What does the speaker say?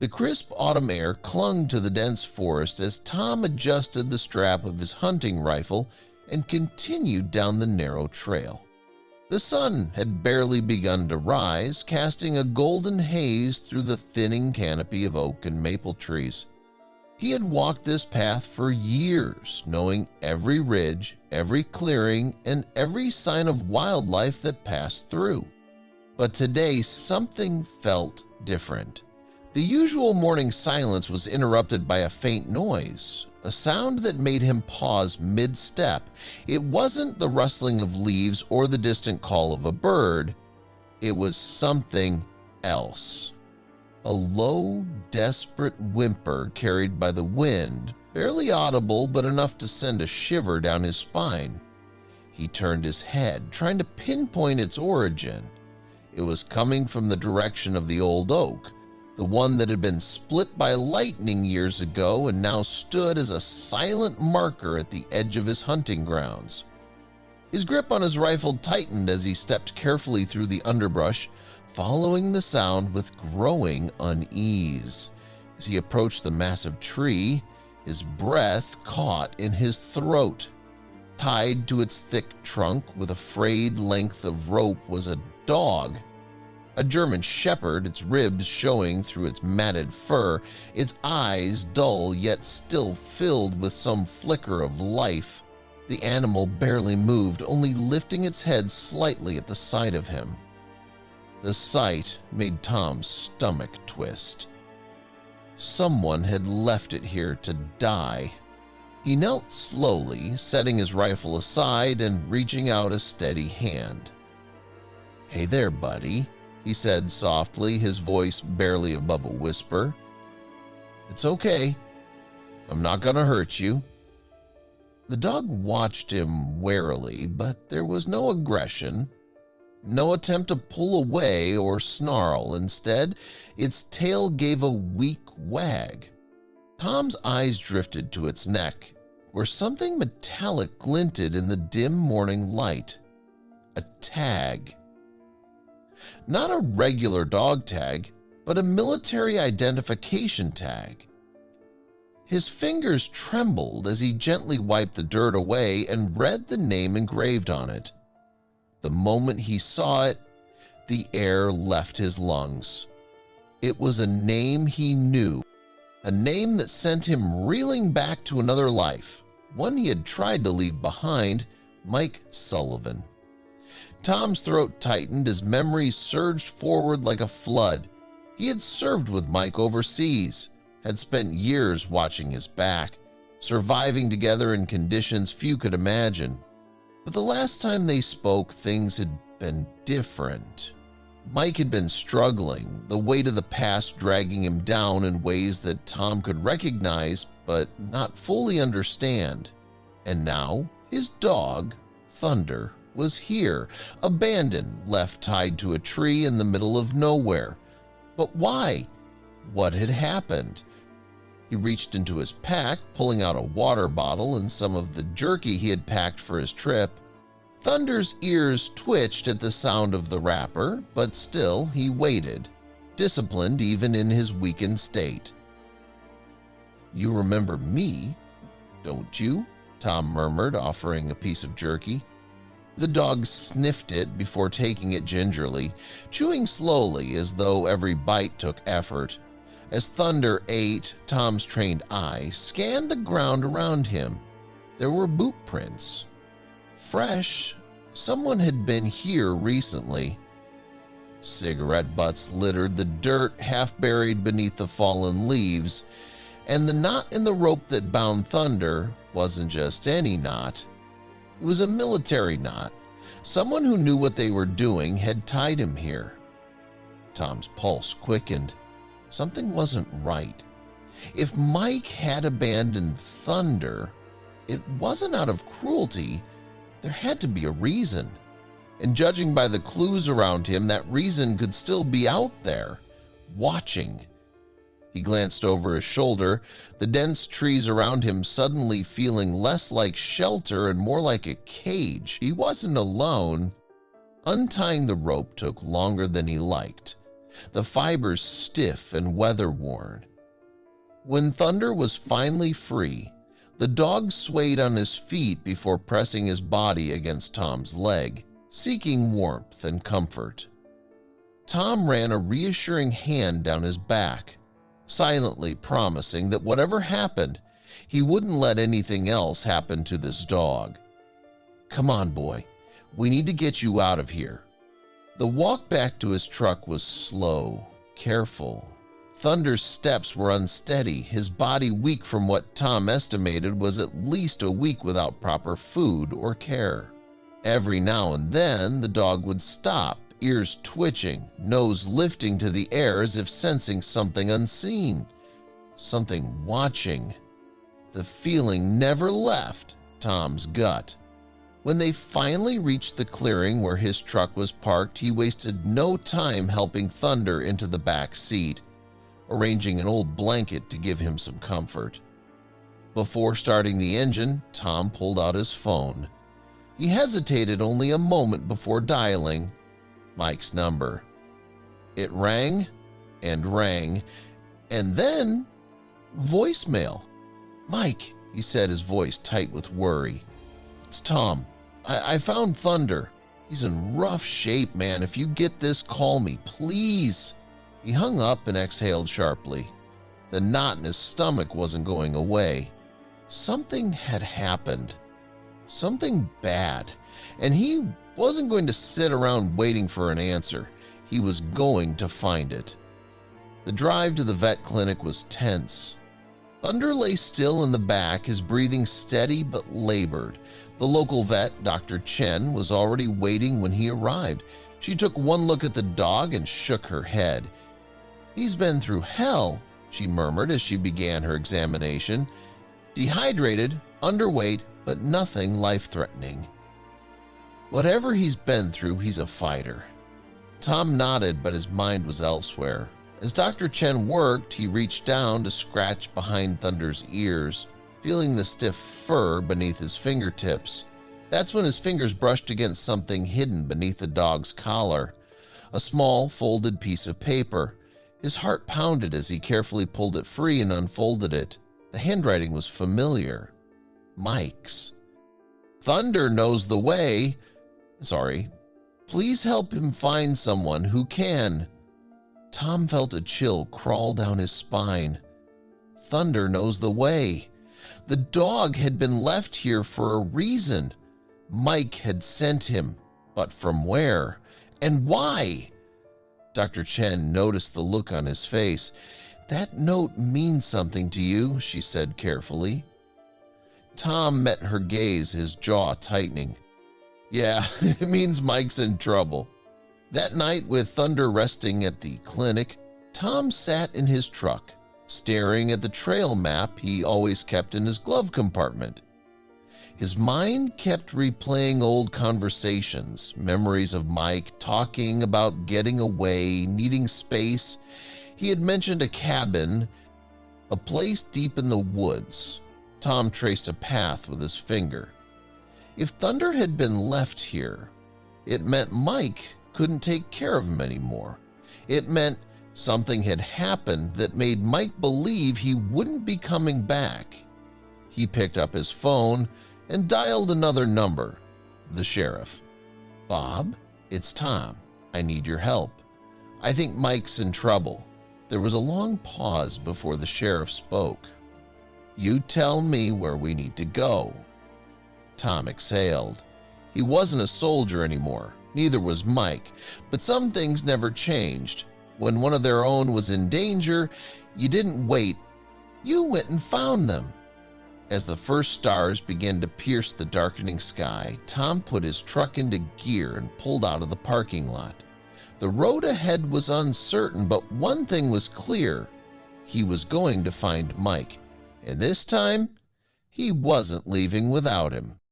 The crisp autumn air clung to the dense forest as Tom adjusted the strap of his hunting rifle and continued down the narrow trail. The sun had barely begun to rise, casting a golden haze through the thinning canopy of oak and maple trees. He had walked this path for years, knowing every ridge, every clearing, and every sign of wildlife that passed through. But today something felt different. The usual morning silence was interrupted by a faint noise, a sound that made him pause mid-step. It wasn't the rustling of leaves or the distant call of a bird. It was something else. A low, desperate whimper carried by the wind, barely audible but enough to send a shiver down his spine. He turned his head, trying to pinpoint its origin. It was coming from the direction of the old oak, the one that had been split by lightning years ago and now stood as a silent marker at the edge of his hunting grounds. His grip on his rifle tightened as he stepped carefully through the underbrush, following the sound with growing unease. As he approached the massive tree, his breath caught in his throat. Tied to its thick trunk with a frayed length of rope was a dog. A German shepherd, its ribs showing through its matted fur, its eyes dull yet still filled with some flicker of life. The animal barely moved, only lifting its head slightly at the sight of him. The sight made Tom's stomach twist. Someone had left it here to die. He knelt slowly, setting his rifle aside and reaching out a steady hand. "Hey there, buddy," he said softly, his voice barely above a whisper. "It's okay. I'm not gonna hurt you." The dog watched him warily, but there was no aggression, no attempt to pull away or snarl. Instead, its tail gave a weak wag. Tom's eyes drifted to its neck, where something metallic glinted in the dim morning light. A tag. Not a regular dog tag, but a military identification tag. His fingers trembled as he gently wiped the dirt away and read the name engraved on it. The moment he saw it, the air left his lungs. It was a name he knew, a name that sent him reeling back to another life, one he had tried to leave behind, Mike Sullivan. Tom's throat tightened as memories surged forward like a flood. He had served with Mike overseas, had spent years watching his back, surviving together in conditions few could imagine. But the last time they spoke, things had been different. Mike had been struggling, the weight of the past dragging him down in ways that Tom could recognize but not fully understand. And now his dog, Thunder, was here, abandoned, left tied to a tree in the middle of nowhere. But why? What had happened? He reached into his pack, pulling out a water bottle and some of the jerky he had packed for his trip. Thunder's ears twitched at the sound of the wrapper, but still he waited, disciplined even in his weakened state. "You remember me, don't you?" Tom murmured, offering a piece of jerky. The dog sniffed it before taking it gingerly, chewing slowly as though every bite took effort. As Thunder ate, Tom's trained eye scanned the ground around him. There were boot prints. Fresh, someone had been here recently. Cigarette butts littered the dirt half buried beneath the fallen leaves, and the knot in the rope that bound Thunder wasn't just any knot. It was a military knot. Someone who knew what they were doing had tied him here. Tom's pulse quickened. Something wasn't right. If Mike had abandoned Thunder, it wasn't out of cruelty. There had to be a reason. And judging by the clues around him, that reason could still be out there, watching. He glanced over his shoulder, the dense trees around him suddenly feeling less like shelter and more like a cage. He wasn't alone. Untying the rope took longer than he liked. the fibers stiff and weather-worn. When Thunder was finally free, the dog swayed on his feet before pressing his body against Tom's leg, seeking warmth and comfort. Tom ran a reassuring hand down his back, silently promising that whatever happened, he wouldn't let anything else happen to this dog. "Come on, boy. We need to get you out of here." The walk back to his truck was slow, careful. Thunder's steps were unsteady, his body weak from what Tom estimated was at least a week without proper food or care. Every now and then, the dog would stop, ears twitching, nose lifting to the air as if sensing something unseen, something watching. The feeling never left Tom's gut. When they finally reached the clearing where his truck was parked, he wasted no time helping Thunder into the back seat, arranging an old blanket to give him some comfort. Before starting the engine, Tom pulled out his phone. He hesitated only a moment before dialing Mike's number. It rang and rang, and then voicemail. "Mike," he said, his voice tight with worry. "It's Tom. I found Thunder. He's in rough shape, man. If you get this, call me, please." He hung up and exhaled sharply. The knot in his stomach wasn't going away. Something had happened. Something bad. And he wasn't going to sit around waiting for an answer. He was going to find it. The drive to the vet clinic was tense. Thunder lay still in the back, his breathing steady but labored. The local vet, Dr. Chen, was already waiting when he arrived. She took one look at the dog and shook her head. "He's been through hell," she murmured as she began her examination. "Dehydrated, underweight, but nothing life-threatening." "Whatever he's been through, he's a fighter." Tom nodded, but his mind was elsewhere. As Dr. Chen worked, he reached down to scratch behind Thunder's ears, feeling the stiff fur beneath his fingertips. That's when his fingers brushed against something hidden beneath the dog's collar, a small, folded piece of paper. His heart pounded as he carefully pulled it free and unfolded it. The handwriting was familiar. Mike's. "Thunder knows the way. Please help him find someone who can." Tom felt a chill crawl down his spine. Thunder knows the way. The dog had been left here for a reason. Mike had sent him, but from where? And why? Dr. Chen noticed the look on his face. "That note means something to you," she said carefully. Tom met her gaze, his jaw tightening. "Yeah, it means Mike's in trouble." That night, with Thunder resting at the clinic, Tom sat in his truck, staring at the trail map he always kept in his glove compartment. His mind kept replaying old conversations, memories of Mike talking about getting away, needing space. He had mentioned a cabin, a place deep in the woods. Tom traced a path with his finger. If Thunder had been left here, it meant Mike couldn't take care of him anymore. It meant something had happened that made Mike believe he wouldn't be coming back. He picked up his phone and dialed another number, the sheriff. "Bob, it's Tom. I need your help. I think Mike's in trouble." There was a long pause before the sheriff spoke. "You tell me where we need to go." Tom exhaled. He wasn't a soldier anymore. Neither was Mike, but some things never changed. When one of their own was in danger, you didn't wait. You went and found them. As the first stars began to pierce the darkening sky, Tom put his truck into gear and pulled out of the parking lot. The road ahead was uncertain, but one thing was clear. He was going to find Mike, and this time, he wasn't leaving without him.